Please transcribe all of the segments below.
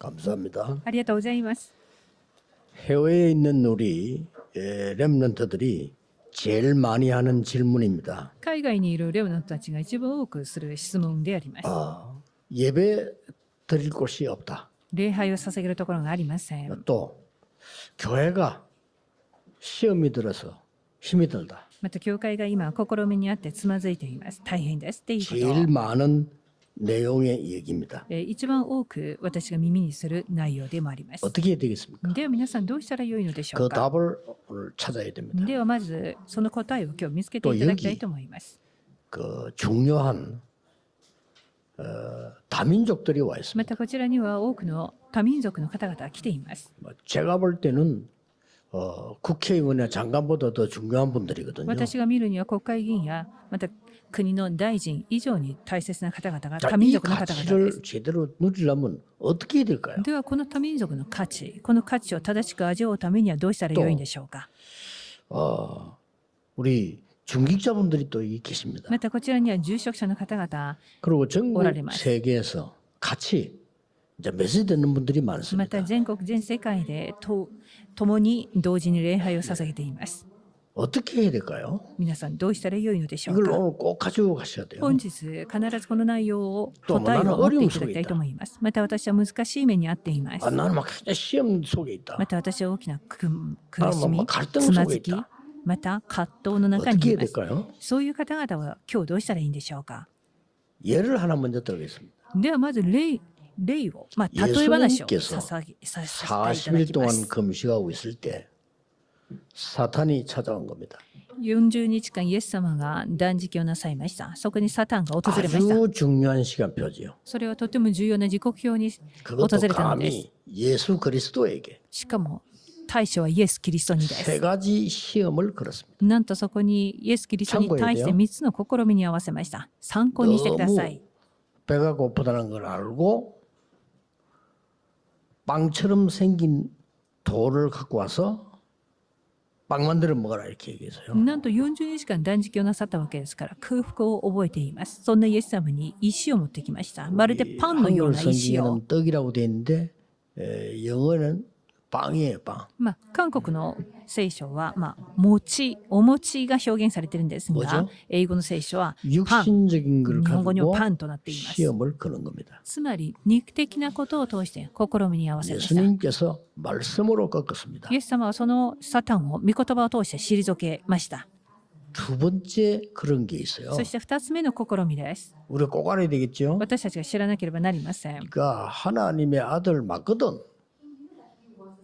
감사합니다. ありがとうございます。 해외에 있는 우리 렘넌트들이 제일 많이 하는 질문입니다. 海外にいるレオナントたちが一番多くする質問であります。 예배 드릴 곳이 없다. 礼拝を捧げるところがありません。 또 교회가 시험이 들어서 힘이 들다. また教会が今試みにあってつまずいています。大変ですっていうこ 제일 많은 내용의 얘기입니다. と。一番多く私が耳にする内容でもあります。 어떻게 해야 되겠습니까? では皆さんどうしたらよいのでしょ 그 うか。 답을 오늘 찾아야 됩니다. ではまずその答えを今日見つけていただきたいと思います。 그 중요한 다민족들이 와 ま 있습니다. たこちらには多くの多民族の方々が来ています。 제가 볼 때는 국회의원이나 장관보다 더 중요한 분들이거든요. 私が見るには国会議員やまた国の大臣以上に大切な方々が 자, 多民 이 族の方々です 가치를 제대로 누리려면 어떻게 해야 될까요? ではこの多民族の価値、この価値を正しく味わうためにはどうしたらよいんでしょうか。 우리 중직자분들이 또 계십니다. またこちらには住職者の方々、 그리고 전국 오라리마스. 세계에서 같이 이제 메시지 듣는 분들이 ま 많습니다. た全国全世界で共に同時に礼拝を捧げています。 어떻게 해야 될까요? 皆さんどうしたらよいのでしょう 이걸 か。 오늘 꼭 가지고 가셔야 돼요. 本日必ずこの内容をと答えを持っていただきたい 나는어려움속에있다 と思います。また私は難しい目に遭っています。 나는 막 굉장히 시험 속에 있다. また私は大きな苦し 나는 み、 막 갈등 つま 속에 ずき、 있다. また葛藤の中に 어떻게 い 해야 ます。 될까요? そういう方々は今日どうしたらいいんでしょうか。 예를 하나 먼저 들어가겠습니다. ではまず例を、例え話を 예수님께서 させていただき 40일 ま 동안 す。 금식하고 있을 때 사탄이 찾아온 겁니다. 40日間イエス様が断食をなさいました。そこにサタンが訪れました。 아주 중요한 시간표지요. それはとても重要な時刻表に訪 그것도 れたのです。 감히 예수 그리스도에게 しかも対象はイエス・キリストにで 세 す。 가지 시험을 걸었습니다. なんとそこにイエス・キリストに対して3つの試みに合わせました。参考にしてください。 배가 고프다는 걸 알고 빵처럼 생긴 돌을 갖고 와서 빵 만들어 먹어라 이렇게 얘기해서요. なんと40日間断食をなさったわけですから空腹を覚えています。そんなイエス様に石を持ってきました。まるでパンのよう 한글 な石を。 성경에는 떡이라고 돼 있는데 영어는 빵이에요, 빵. 韓国の聖書は、お餅が表現されているんですが 뭐죠? 、英語の聖書はパン、 육신적인 걸 日本語には 가지고 パンとなっています。 시험을 거는 겁니다. つまり肉的なことを通して試みに合わせました。 예수님께서 말씀으로 꺾었습니다. イエス様はそのサタンを御言葉を通して退けました。 두 번째 그런 게 있어요. そして2つ目の試みです。 우리가 꼭 알아야 되겠죠? 私たちが知らなければなりません。 그러니까 하나님의 아들 맞거든.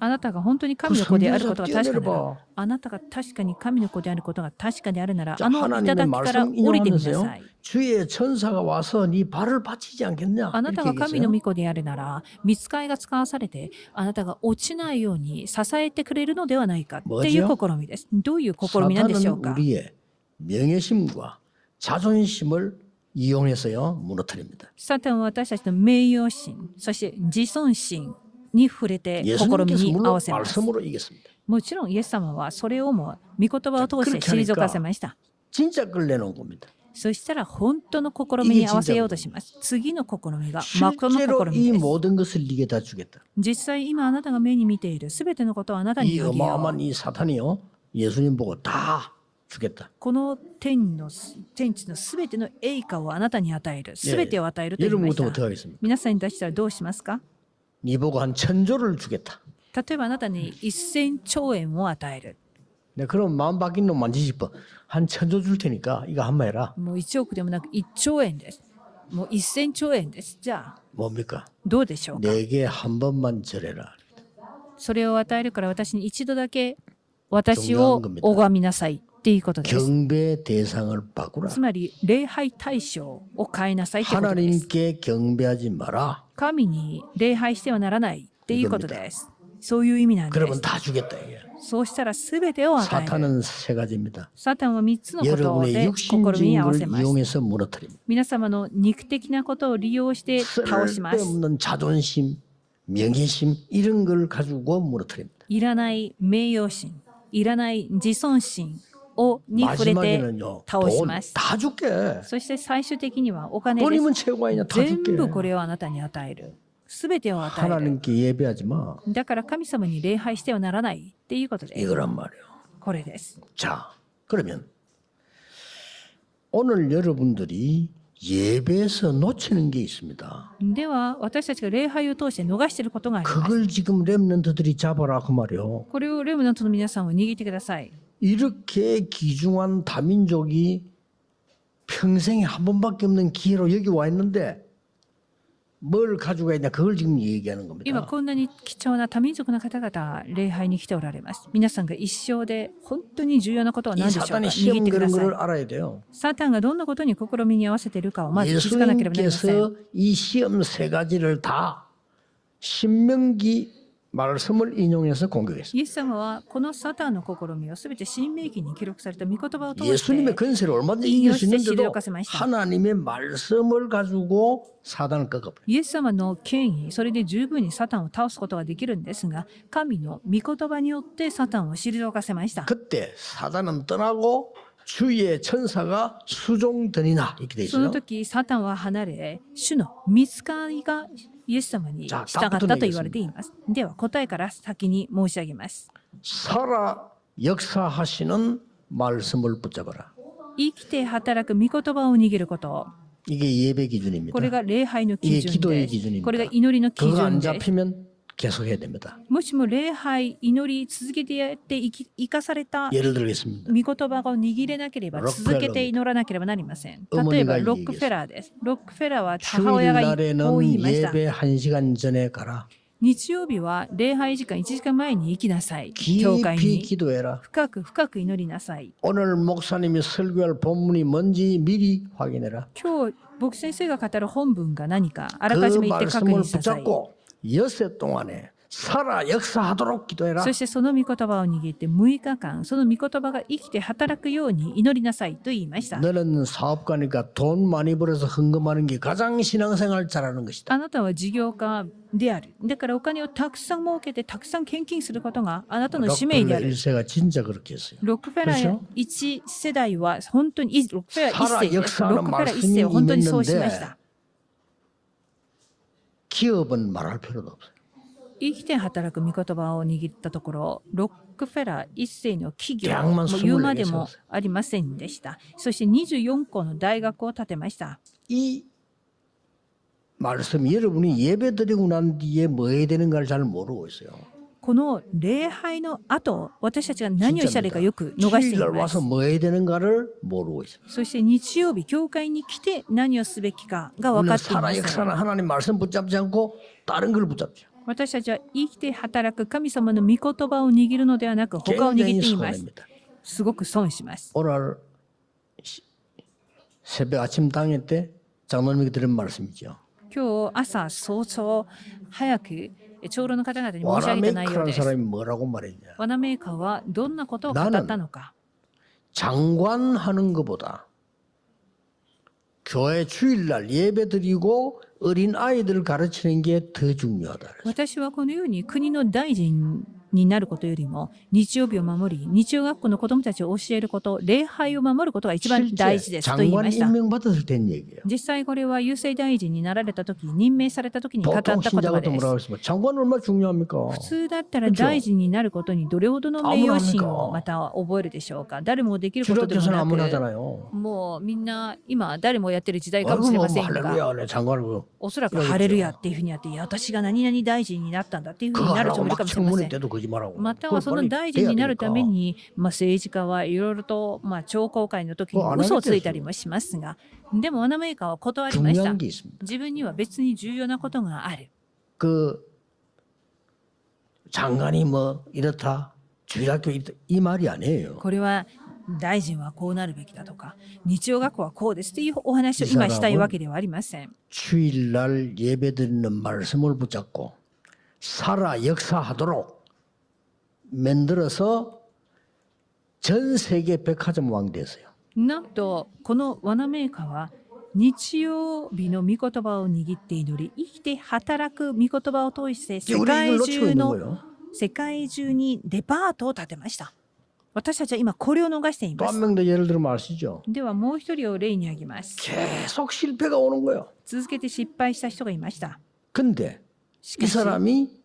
あなたが本当に神の子であることが確かな 그 ら、あなたが確かに神の子であることが確かであるなら、 자, あの 하나님의 頂から 말씀 降りてみなさ 인용하면서요. い。 주의 천사가 와서 네 발을 받치지 않겠냐? あなた 이렇게 が神の 얘기했어요. 御子であるなら、御使いが使わされて、あなたが落ちないように支えてくれるのではないかっていう試みです。どういう試みなんでしょう 사탄은 か。 우리의 명예심과 자존심을 이용해서요 무너뜨립니다. サタンは私たちの名誉心、そして自尊心に触れて試み 예수님께서 に合 물론 わせます。 말씀으로 이겼습니다. もちろんイエス様はそれをも御言葉を通して退かせました。 진짜 끌내놓은 겁니다. そしたら本当の試みに合わせようとします。次の試みが誠の 실제로 試み 이 です。 모든 것을 네게 다 주겠다. 実際今あなたが目に見ているすべてのことをあなたに 이 あげよう。 어마어마한 이 사탄이요 예수님 보고 다 주겠다. この天地のすべての栄華をあなたに与える。すべてを与えると言いまし 여러분부터 た。 어떻게 하겠습니까? 皆さんに出したらどうしますか。 네 보고 한 1,000조를 주겠다. 例えばあなたに1000兆円を与える。 네, 그럼 마음 바뀐 놈 만지지 싶어. 한 1,000조 줄 테니까 이거 한번 해라. もう1億でもなく1兆円です。もう1000兆円です。じゃあ 뭡니까? どうでしょうか。 내게 한 번만 절해라. それを与えるから私に一度だけ私を拝みなさいっていうことです。 경배 대상을 바꾸라. つまり礼拝対象を変えなさいということです。 하나님께 경배하지 마라. 神に礼拝してはならないっていうことです。そういう意味なんで 그러면 す。 다 주겠다 이게. そうしたら全てを与える。 사탄은 세 가지입니다. サタンは3つのこと 여러분의 で試み 육신적인 に合わせ 걸 ます。 이용해서 무너뜨립니다. 皆様の肉的なことを利用して倒します。 쓸데없는 자존심, 명예심 이런 걸 가지고 무너뜨립니다. いらない名誉心、いらない自尊心に触れて 마지막에는요. 倒し 돈 ます。 다 줄게. そして最終的にはお金で 돈이면 す。 최고야. 다 全 줄게. 部これをあなたに与える。すべてを与える。 하나님께 예배하지 마. だから神様に礼拝してはならないっていうことです。 이거란 말이에요. これです。 자, 그러면 오늘 여러분들이 예배에서 놓치는 게 있습니다. では私たちが礼拝を通して逃していることがあります。 그걸 지금 렘넌트들이 잡아라 그 말이에요. これをレムナントの皆さんは握ってください。 이렇게 귀중한 다민족이 평생에 한 번밖에 없는 기회로 여기 와 있는데 뭘 가지고 있냐 그걸 지금 얘기하는 今 겁니다. こんなに貴重な多民族の方々礼拝に来ておられます。皆さんが一生で本当に重要なことは 이 何でしょうか。 사단이 握 시험 ってくだ 거는 さい。 걸 알아야 돼요. サタンがどんなことに試みに合わせているかをまず気づかなければなりません。 예수님께서 이 시험 세 가지를 다 신명기 말씀을 인용해서 공격했습니다. イエス様はこのサタンの試みをすべて新明記に記録された御言葉を通して 예수님의 건세를 얼마든지 이길 수 있는데도 하나님의 말씀을 가지고 사단을 꺾어버려요. イエス様の権威、それで十分にサタンを倒すことができるんですが、神の御言葉によってサタンを退かせました。 그때 사단은 떠나고 주의 천사가 수종드니나 이렇게 돼 その 있어요. 時サタンは離れ、主の御使いがイエス様に従ったと言われています。では答えから先に申し上げます。 살아 역사하시는 말씀을 붙잡아라. 生きて働く御言葉を握ること。 이게 예배 기준입니다. これが礼拝の基 이게 準 기도의 です。 기준입니다. これが祈りの基 그거 안 準です。 잡히면 계속해야 됩니다. もしも礼拝、祈り続けてやって生かされた 예를 들겠습니다. 御言葉を握れなければロックフェラー続けて祈らなければなりません。 어머니가 例えば 이 ロックフェラーです。ロックフェラーは母親がこう言い 주일날에는 ました。 예배 1시간 전에 가라. 日曜日は礼拝時間1時間前に行きなさい。教会 깊이 に 기도해라. 深く深く祈りなさい。 오늘 목사님이 설교할 본문이 뭔지 미리 확인해라. 今日僕先生が語る本文が何かあら 그 かじめ言って確 말씀을 認しなさい。 붙잡고 엿새 동안에 살아 역사하도록 기도해라. そしてその御言葉を握って6日間その御言葉が生きて働くように祈りなさいと言いました。 너는 사업가니까 돈 많이 벌어서 헌금하는 게 가장 신앙생활 잘하는 것이다. あなたは事業家である。だからお金をたくさん儲けてたくさん献金することがあなたの使命であ 록펠러 る。 1세가 진짜 그렇게 했어요. ロックフェラー1世代は本当にロックフェラー1世です。 살아 ロックフェラー 역사하는 1世は本当にそうしま 말씀이 した。 기업은 말할 필요도 없어요. 生きて働く御言葉を握ったところ、ロックフェラー一世の企業100万も言うまでもありませんでした。そして24校の大学を建てました。 이 말씀이 여러분이 예배 드리고 난 뒤에 뭐 해야 되는가를 잘 모르고 있어요. この礼拝の後、私たちが何をしたらいいかよく逃してい 주일날 ます 와서 。 뭐 해야 되는가를 모르고 있어요. そして日曜日、教会に来て何をすべきかが分か 우리는 っていま 살아 せん。 역사는 하나님 말씀 붙잡지 않고 다른 걸 붙잡죠. 私たちは生きて働く神様の御言葉を握るのではなく他を握 굉장히 っています。 손해입니다. すごく損します。 오늘 새벽 아침 당일 때 장로님이 들은 말씀이죠. 今日朝早々早く長老の方々に申し上げた内容 와라메이크라는 です。 사람이 뭐라고 말했냐. ワナメーカーはどんなことを語ったのか。 장관하는 것보다 교회 주일날 예배 드리고 어린 아이들을 가르치는 게 더 중요하다. 私はこのように国の大臣になることよりも日曜日を守り、日曜学校の子どもたちを教えること、礼拝を守ることが一番大事 실제 ですと言い 장관 ました。 임명받았을 땐 얘기예요. 実際これは郵政大臣になられた時、任命された時に語った 보통 言葉 신자가 또 です 뭐라고 했으면 장관은 얼마나 중요합니까? 普通だったら大臣になることにどれほどの名誉心をまた覚えるでしょうか。誰もできることでも 주력교사는 な 아무나 く、 하잖아요. もうみんな今誰もやってる時代かもし 아이고 れ 뭐 ませんが、 할렐루야 네, 장관을 おそらくハレルヤっていうふうにやって、いや私が何々大臣になったんだっていうふう 그거 になる人 하려고 もいるか 막 もしれませ 청문회 ん。 때도 거짓말하고 またはその大臣になるために、政治家はいろいろと、聴講会の時に嘘をついたりもしますが、でもワナメーカーは断りました。 중요한 게 있습니다. 自分には別に重要なことがある。 그 장관이 뭐 이렇다 주일학교 이렇다 이 말이 아니에요. これは大臣はこうなるべきだとか、日曜学校はこうですというお話を今したいわけではありません。 주일날 예배드리는 말씀을 붙잡고 살아 역사하도록 만들어서 전 세계 백화점 왕 됐어요. なんとこのワナメーカーは日曜日の御言葉を握って祈り、生きて働く御言葉を通して世 우리 界 이걸 놓치고 中 있는 の 거예요. 世界中にデパートを建てました。私たちは今これを逃してい 또 ま 한 す。 명 더 예를 들면 아시죠? ではもう一人を例に挙げます。 계속 실패가 오는 거예요. 続けて失敗した人がいました。 근데 이 사람이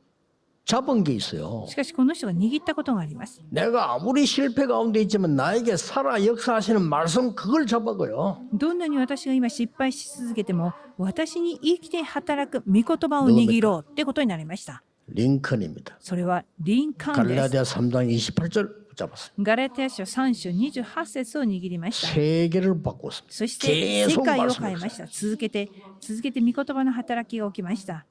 잡은 게 있어요. しかしこの人が握ったことがあります。 내가 아무리 실패 가운데 있지만 나에게 살아 역사하시는 말씀 그걸 잡아고요. どんなに私が今失敗し続けても、私に生きて働く御言葉を握ろうってことになりました。 링컨입니다. それはリンカーンです。 갈라디아 3장 28절 붙잡았어요. ガラテヤ書3章28節を握りました。 세계를 바꿨습니다. そして世界を変えました。続けて御言葉の働きが起きました。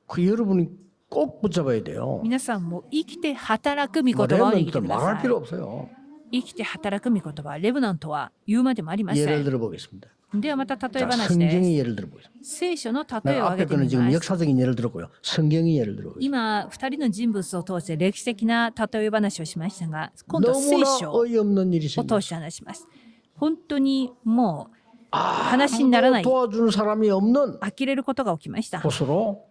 그 여러분이 꼭 붙잡아야 돼요. 皆さんも生きて働く御言葉を握ってくだ 말할 さ 필요 い。 없어요. 生きて働く御言葉、レブナントは言うまでもありませ 예를 ん。 들어보겠습니다. ではまた例え 자, 話です。 성경의 예를 들어보겠습니다. 聖書の例えを 내가 挙げ 앞에 て 거는 み 지금 ます。 역사적인 예를 들었고요. 성경의 예를 들어보겠습니다. 今、2人の人物を通して歴史的な例え話をしましたが、今度は聖 너무나 書を 어이없는 일이 通 생겼어요. して話します。本当にもう話にならない、 도와주는 사람이 없는 呆れることが起きました。 곳으로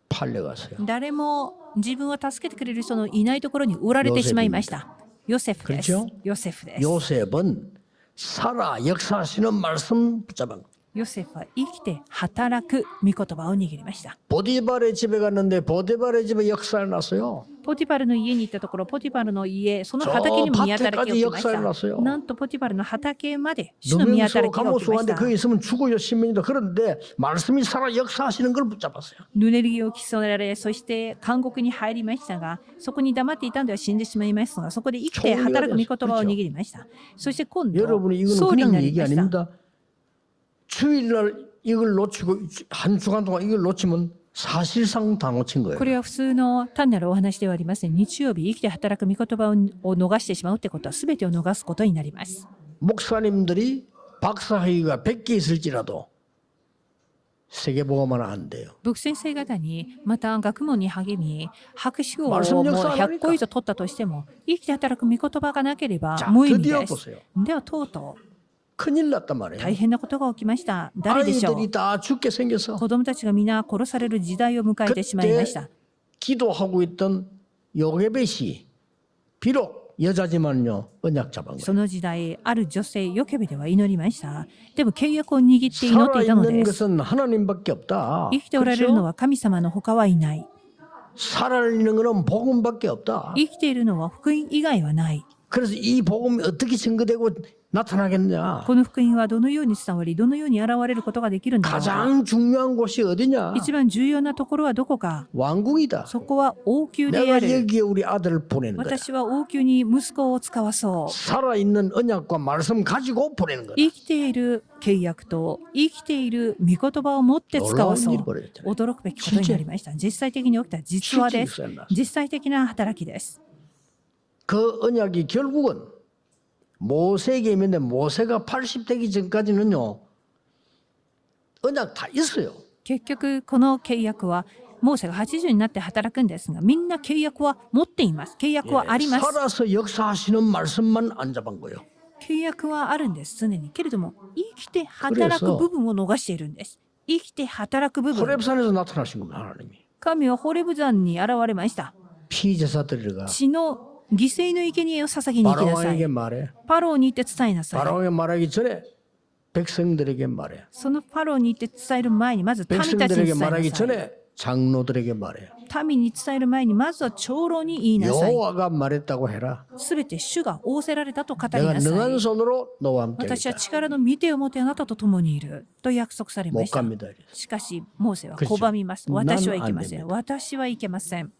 팔려갔어요. 誰も自分を助けてくれる人のいないところに売られてしまいました。ヨセフです 그렇죠 。ヨセフです。 요셉은 살아 역사하시는 말씀 붙잡은 거예요. ヨセフは生きて働く御言葉を握りました。 보디발의 집에 갔는데 보디발의 집에 역사를 났어요. ポティパルの家に行ったところ、ポティパルの家、その畑にも見当たりが起きまし 저 밭에까지 역사를 た。 났어요. なんとポティパルの畑まで主の見当たり 누명수 が起きまし 감옥수한테 た。 거기 있으면 죽어요. 10년이다. 그런데 말씀이 살아 역사하시는 걸 붙잡았어요. ぬねりを競られ、そして監獄に入りましたが、そこに黙っていたんでは死んでしまいますが、そこで生きて働く御言葉を握りました。そして今度、 여러분이 이거는 総理に 그냥 なり 얘기 ました。 아닙니다. 주일날 이걸 놓치고 한 주간 동안 이걸 놓치면 사실상 다 놓친 거예요. これは普通の単なるお話ではありません。日曜日生きて働く御言葉を逃してしまうってことは全てを逃すことになります。 목사님들이 박사학위가 100개 있을지라도 세계보고만 안 돼요. 牧先生方にまた学問に励み、博士号をもう 말씀 역사 안 100個以上取ったとしても、生きて働く御言葉がなければ 자, 無意味 드디어 です。 보세요. ではとうとう 큰일 났단 말이에요. 大変なことが起きました。誰でしょう。 아이들이 다 죽게 생겨서 子供たちが皆殺される時代を迎えてしまいました。 기도하고 있던 요게벳이 비록 여자지만요 언약 잡은 거예요. その時代、ある女性、ヨケベでは祈りました。でも契約を握って祈っていたの 살아있는 です。 것은 하나님밖에 없다. 生きておられるの 그렇죠? は神様の他はいない。 살아있는 것은 복음밖에 없다. 生きているのは福音以外はない。 그래서 이 복음이 어떻게 증거되고 나타나겠냐? この福音はどのように伝わり、どのように現れることができるんだろうか。 가장 중요한 곳이 어디냐? 一番重要なところはどこか。 왕궁이다. そこは王宮であ 내가 る。 여기에 우리 아들을 보내는 거야. 私は王宮に息子を使わそう。 살아있는 언약과 말씀 가지고 보내는 거다. 生きている契約と生きている御言葉を持って使わそう。 놀라운 일이 벌어졌잖아요. 驚くべきことになりました。実際的に起きた実話です。 실제 일어났어요. 実際的な働きです。 그 언약이 결국은 모세에게 있는데 모세가 80 되기 전까지는요 언약 다 있어요. 結局この契約はモーセが80になって働くんですが、みんな契約は持っています。契約はあります。 살아서 역사하시는 말씀만 안 잡은 거예요. 契約はあるんです常に。けれども生きて働く部分を逃しているんです。生きて働く部分。 호렙산에서 나타나신 겁니다. 하나님이. 神はホレブ山に現れました。 피제사 드리러가 血の犠牲の生贄を捧げに行きなさ 바로왕에게 い。 말해. パローに行って伝えなさい。 바로왕에 말하기 전에 백성들에게 말해. そのパローに行って伝える前にまず民たちに伝 백성들에게 えな 말하기 さい。 전에 장로들에게 말해. 民に伝える前にまずは長老に言いなさい。 여호와가 말했다고 해라. すべて主が仰せられたと語り 내가 なさ 능한 い。 손으로 너와 함께 私は 하겠다. 力の御手を持ってあなたと共にいると約束されま 못 した。 갑니다. 이랬어요. しかし、モーセは 그렇죠 拒みます。 난 私は行けま 안 せん。 됩니다. 私は行けません。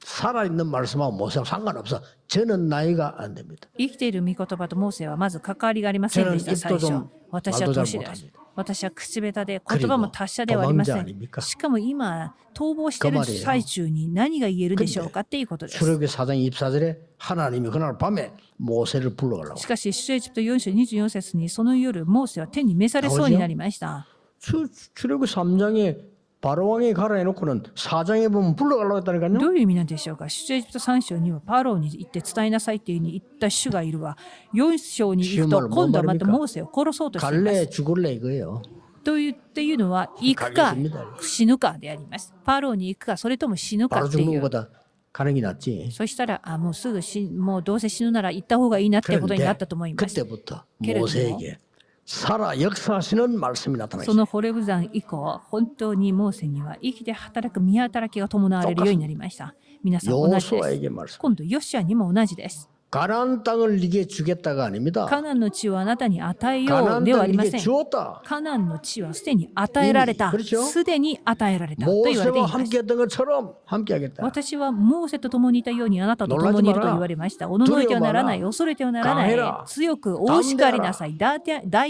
살아있는 말씀하고 모세하고 상관없어. 저는 나이가 안 됩니다. 生きている御言葉とモーセはまず関わりがありませんでした。 저는 最 입도 初 좀 。私は 말도 잘 年です 못합니다. 。私は口下手で言葉も達者ではあり 그리고 ませ 도망자 ん。 아닙니까? しかも今、逃亡している 그 말이에요. 最中に何が言えるでしょうかっていうことです。 출애굽기 4장 24절에 하나님이 그날 밤에 모세를 불러가려고. しかし、出エジプト4章24節にその夜、モーセは天に召されそうになりました。 출애굽기 3장에 바로왕에 가라 해놓고는 4장에 보면 불러가려고 했다니까요. どういう意味なんでしょうか。出エジプト3章にはパローに行って伝えなさいっていうふうに言った主がいるわ。4章に行くと今度はまたモーセを殺そうとしていま 갈래 す。 죽을래 이거예요. と言っていうのは行くか死ぬかであります。パローに行くかそれとも死ぬか 바로 ってい 죽는 う。 것보다 가는 게 낫지. そしたらもうすぐもうどうせ死ぬなら行った方がいいなってことになったと思います。 그때부터 그래도 모세에게 살아 역사하시는 말씀이 そ 나타나셨어요. のホレブ山以降、本当にモーセには生きて働く宮働きが伴われるようになりました。皆さん同じです。 여호수아에게 말씀. 今度、ヨシュアにも同じです。 가나안 땅을 네게 주겠다가 아닙니다. カナンの地をあなたに与えよ 가나안 うではあ 땅을 りま 네게 せん。 주었다. カナンの地はすでに与えられた。 그렇죠? すでに与えられたと言われてい 모세와 ます。 함께했던 것처럼 함께하겠다. 私はモーセと共にいたようにあなたと共にいると言われました。おののいてはならない、恐れてはならない。強く大叱りなさい、大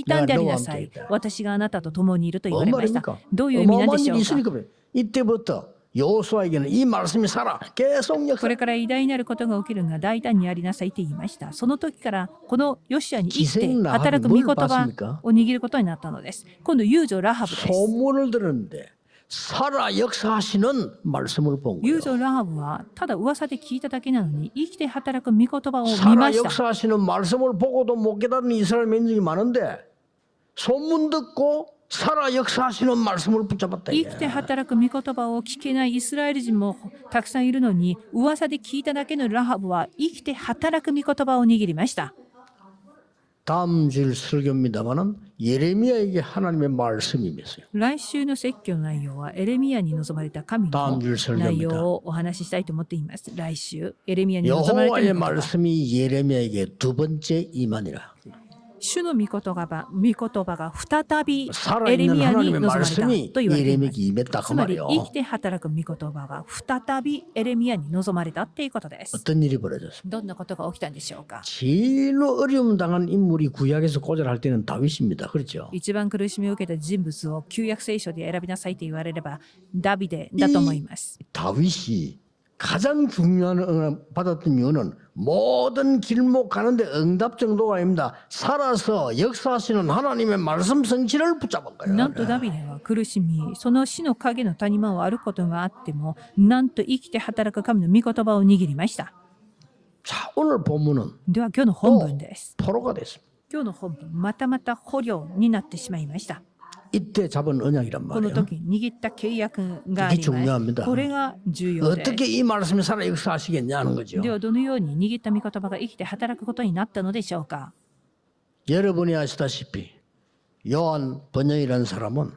胆でありなさい。私があなたと共にいると言われました。どういう意味なんでしょうか。 이때부터 여호수아에게는 이 말씀이 살아 계속 こ 역사. れから偉大なることが起きるが大胆にありなさいって言いました。その時からこのヨシュアに生きて働く御言葉を握ることになったのです。今度、遊女ラハブです。 소문을 들었는데 살아 역사하시는 말씀을 본 遊 거예요. 女ラハブはただ噂で聞いただけなのに生きて働く御言葉を見 살아 ました。 역사하시는 말씀을 보고도 못 깨닫는 이스라엘 민족이 많은데 소문 듣고 살아 역사하시는 말씀을 붙잡았다. 生きて働く御言葉を聞けないイスラエル人もたくさんいるのに、噂で聞いただけのラハブは生きて働く御言葉を握りました。 다음 주일 설교입니다만은 예레미야에게 하나님의 말씀이 있어요. 来週の説教の内容はエレミヤに望まれた神の内容をお話ししたいと思っています。来週エレミヤに望まれた 여호와의 御言葉、 말씀이 예레미야에게 두 번째 임하니라. 主の御言葉が再びエレ 살아있는 ミヤに 하나님의 望まれた 말씀이 と言われていま 예레미야에게 す。 임했다 つ 그 まり 말이에요. 生きて働く御言葉が再びエレミヤに望まれたっていうことです。 어떤 일이 벌어졌습니까? どんなことが起きたんでしょうか。 제일로 어려움 당한 인물이 구약에서 고절할 때는 다윗입니다. 그렇죠? 一番苦しみを受けた人物を旧約聖書で選びなさいと言われればダビデだと思います。 다윗이 가장 중요한 응답 받았던 이유는 모든 길목 가는데 응답 정도가 아닙니다. 살아서 역사하시는 하나님의 말씀 성취를 붙잡은 거예요. なんとダビデは苦しみ、その死の影の谷間を歩くことがあっても、なんと生きて働く神の御言葉を握りました。 자, 오늘 본문은 では今日の本文です。 포로가 됐습니다. 今日の本文、またまた捕虜になってしまいました。 이때 잡은 언약이란 この 말이에요. 時握った契約があり 이게 중요합니다. ます。これが重要です。 어떻게 이 말씀이 살아 역사하시겠냐는 거죠. ではどのように握った御言葉が生きて働くことになったのでしょうか。 여러분이 아시다시피 요한 번영이라는 사람은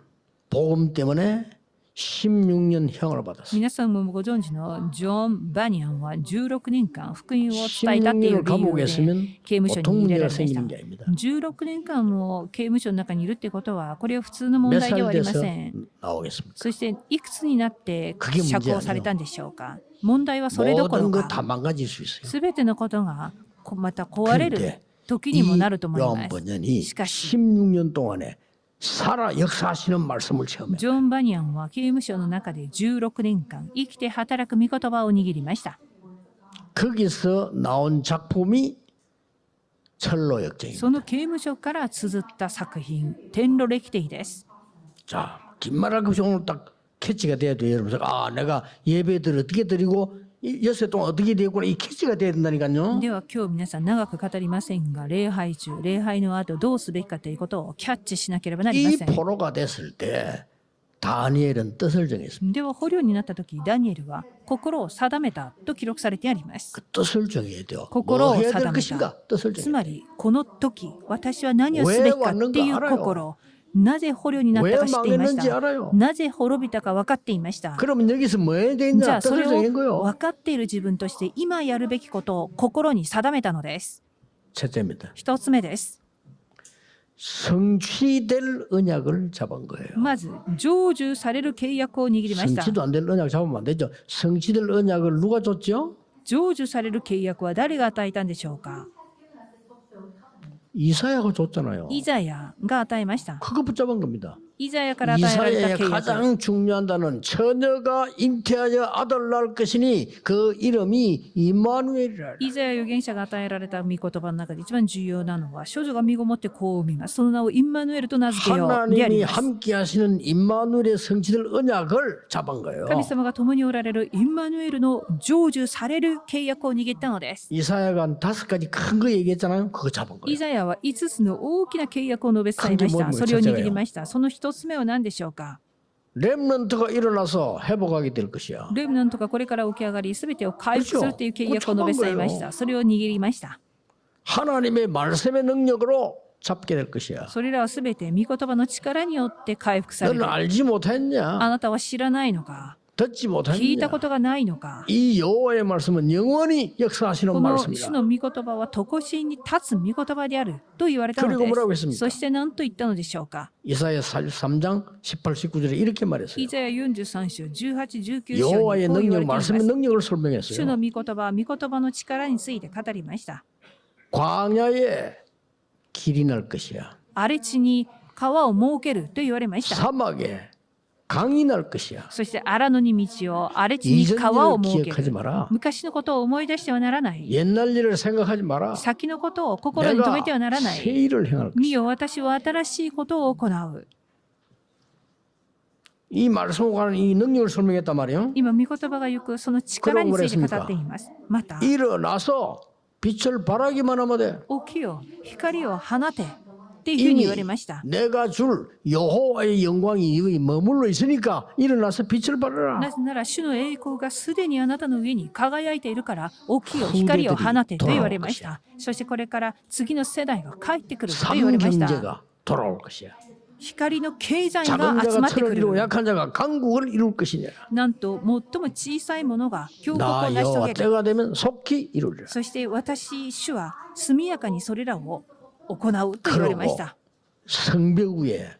복음 때문에 16년 형을 받았어요. 皆さんもご存知のジョン・バニアンは16年間福音を伝えたっていう 16년을 理由 감옥에 で 있으면 刑務所 보통 に入れら 문제가 れました。 생기는 게 아닙니다. 16年間も刑務所の中にいるってことは、これは普通の問 몇 題ではあ 살 りま 돼서 せん。 나오겠습니까? そしていくつになって 그게 문제 釈放されたんでしょうか。問題はそれどこ 모든 ろ 거 다 か、 망가질 수 있어요. すべてのことがまた壊れる 그런데 時にもなると思い 요한 ます。 번영이 しかし、 16년 동안에 살아 역사하시는 말씀을 체험해요. ジョン・バニアンは刑務所の中で16年間生きて働く御言葉を握りました。 거기서 나온 작품이 철로역정입니다. その刑務所から綴った作品、天路歴典です。 자, 긴 말할 것이 오늘 딱 캐치가 돼야 돼요. 여러분. 아, 내가 예배들 어떻게 드리고 엿새 동안 어떻게 되었구나. 이 캐치가 돼야 된다니까요. では今日皆さん長く語りませんが、礼拝中、礼拝の後どうすべきかということをキャッチしなければなりま 이 せん。 포로가 됐을 때 다니엘은 뜻을 정했습니다. では捕虜になった時、ダニエルは心を定めたと記録されてあります。 그 뜻을 정해야 돼요. 心 뭐 を 해야 定 될 め 것인가? た。 뜻을 つ 정해야 ま 돼요. りこの時、私は何をすべきかっていう心、なぜ捕虜になったか知っていまし 망했는지 た。 알아요. なぜ滅びたか分かっていました。 그러면 여기서 뭐 해야 じゃ 되냐? あそ 뜻을 れ 정한 を 거요. 分かっている自分として今やるべきことを心に定めたのです。 첫째입니다. 一つ目です。 성취될 언약을 잡은 거예요. まず成就される契約を握りました。 성취도 안 될 언약 잡으면 안 되죠. 성취될 언약을 누가 줬죠? 成就される契約は誰が与えたんでしょうか。 이사야가 줬잖아요. イザヤが与えました。 그거 붙잡은 겁니다. イザヤから与えられた 이사야의 契約。 가장 중요한 단어는 처녀가 잉태하여 아들 낳을 것이니 그 이름이 이마누엘이라. イザヤ預言者が与えられた御言葉の中で一番重要なのは、少女が身ごもって子を産みます。その名をインマヌエルと名付けようであり 하나님이 ます。 함께하시는 이마누엘의 성취될 언약을 잡은 거예요. 神様が共におられるインマヌエルの成就される契約を握ったのです。 이사야가 한 5가지 큰 거 얘기했잖아요. 그거 잡은 イ 거예요. ザヤは5つの大きな契約を述べ伝えました。それを握りました。その1つ目は何でしょうか。 렘넌트가 일어나서 회복하게 될 것이야. レムナントがこれから起き上がり、すべてを回復するという契約を述べ伝えました。それを握りました。 하나님의 말씀의 능력으로 잡게 될 것이야. それらはすべて御言葉の力によって回復され 너는 る。 알지 못했냐? あなたは知らないのか、 듣지 聞いた 못했냐? ことがないのか。 이 여호와의 말씀은 영원히 역사하시는 この主 말씀이다. の御言葉は常しえに立つ御言葉であると言われたの 그리고 뭐라고 です。 했습니까? そして何と言ったのでしょうか。 이사야 43장 18, 19절에 이렇게 말했어요. イザヤ43章18、19章に 여호와의 こう言わ 능력, れています。 말씀의 능력을 主 설명했어요. の御言葉、御言葉の力について語りました。 광야에 길이 날 것이야. 荒れ地に川を設けると言われました。 사막에 강이 날 것이야. そして荒野に道を、荒れ地に川を 이전 設 일을 け 기억하지 る。 마라. 昔のことを思い出してはならない。 옛날 일을 생각하지 마라. 先のことを心に留めてはならな 새 い。 일을 행할 것이야. 見よ、私は新しいことを行う。 이 말씀과 관한 이 능력을 설명했단 말이에요. 今、御言葉がよくその力について語っています。また、 일어나서 빛을 발하기만 하면 돼. 起きよ、光を放てっていうふうに言われました。 내가 줄 여호와의 영광이 여기 머물러 있으니까 일어나서 빛을 발하라. なぜなら主の栄光がすでにあなたの上に輝いているから起きよ光を放てと言われました。そしてこれから次の世代が帰ってくると言われました。 삼경제가 돌아올 것이야. 光の経済 작은 が集 자가 まってく 천을 이루고 る。 약한 자가 강국을 이룰 것이냐. なんと最も小さいものが強国を 나 成し 여호와 遂げる。 때가 되면 속히 이루리라. そして私主は速やかにそれらを行うと言われました。 성벽 위에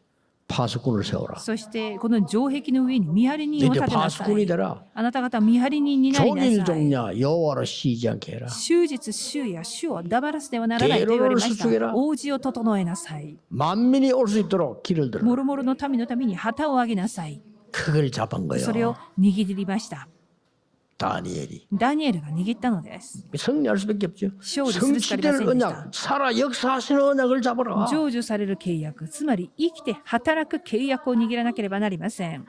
파수꾼을 세워라. そしてこの城壁の上に見張り人を 너희들 立てなさ 파수꾼이 い。 되라. あなた方見張り人になりなさい。 종일종야 여호와로 쉬지 않게 해라. 終日週や主を黙らせてはならないと言われました。王子を整えなさい。 만민이 올 수 있도록 길을 들어. もろもろの民のために旗を上げなさい。 그걸 잡은 それを 거예요. 握りました。 다니엘이 ダニエルが握ったのです。 승리할 수밖에 없죠. 勝利するしかありませ 성취될 んでした。 언약, 살아 역사하시는 언약을 잡아라. 成就される契約、つまり生きて働く契約を握らなければなりません。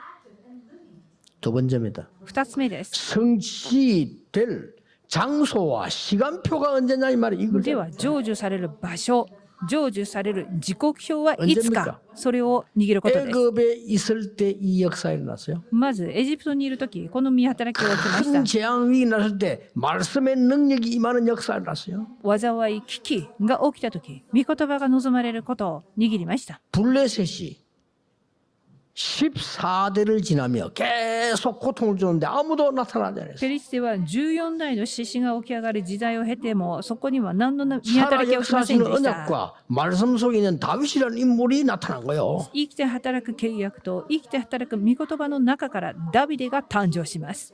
두 번째입니다. 2つ目です。 성취될 장소와 시간표가 언제냐 이 말이 で 이거죠. は成就される場所、成就される時刻表はいつか、それを握ることです。 애굽에 있을 때 이 역사가 일어났어요. まずエジプトにいるとき、この見働きが起きました 큰 。 재앙 위기 났을 때 말씀의 능력이 임하는 역사가 일어났어요. 災い危機が起きたとき、御言葉が望まれることを握りました。 블레셋이 14대를 지나며 계속 고통을 주는데 아무도 나타나지 않았어요. ペリシテは14代の獅子が起き上がる時代を経ても、そこには何の見 살아 働きをしません 역사하시는 でした。 언약과 말씀 속에 있는 다윗이라는 인물이 나타난 거예요. 生きて働く契約と生きて働く御言葉の中からダビデが誕生します。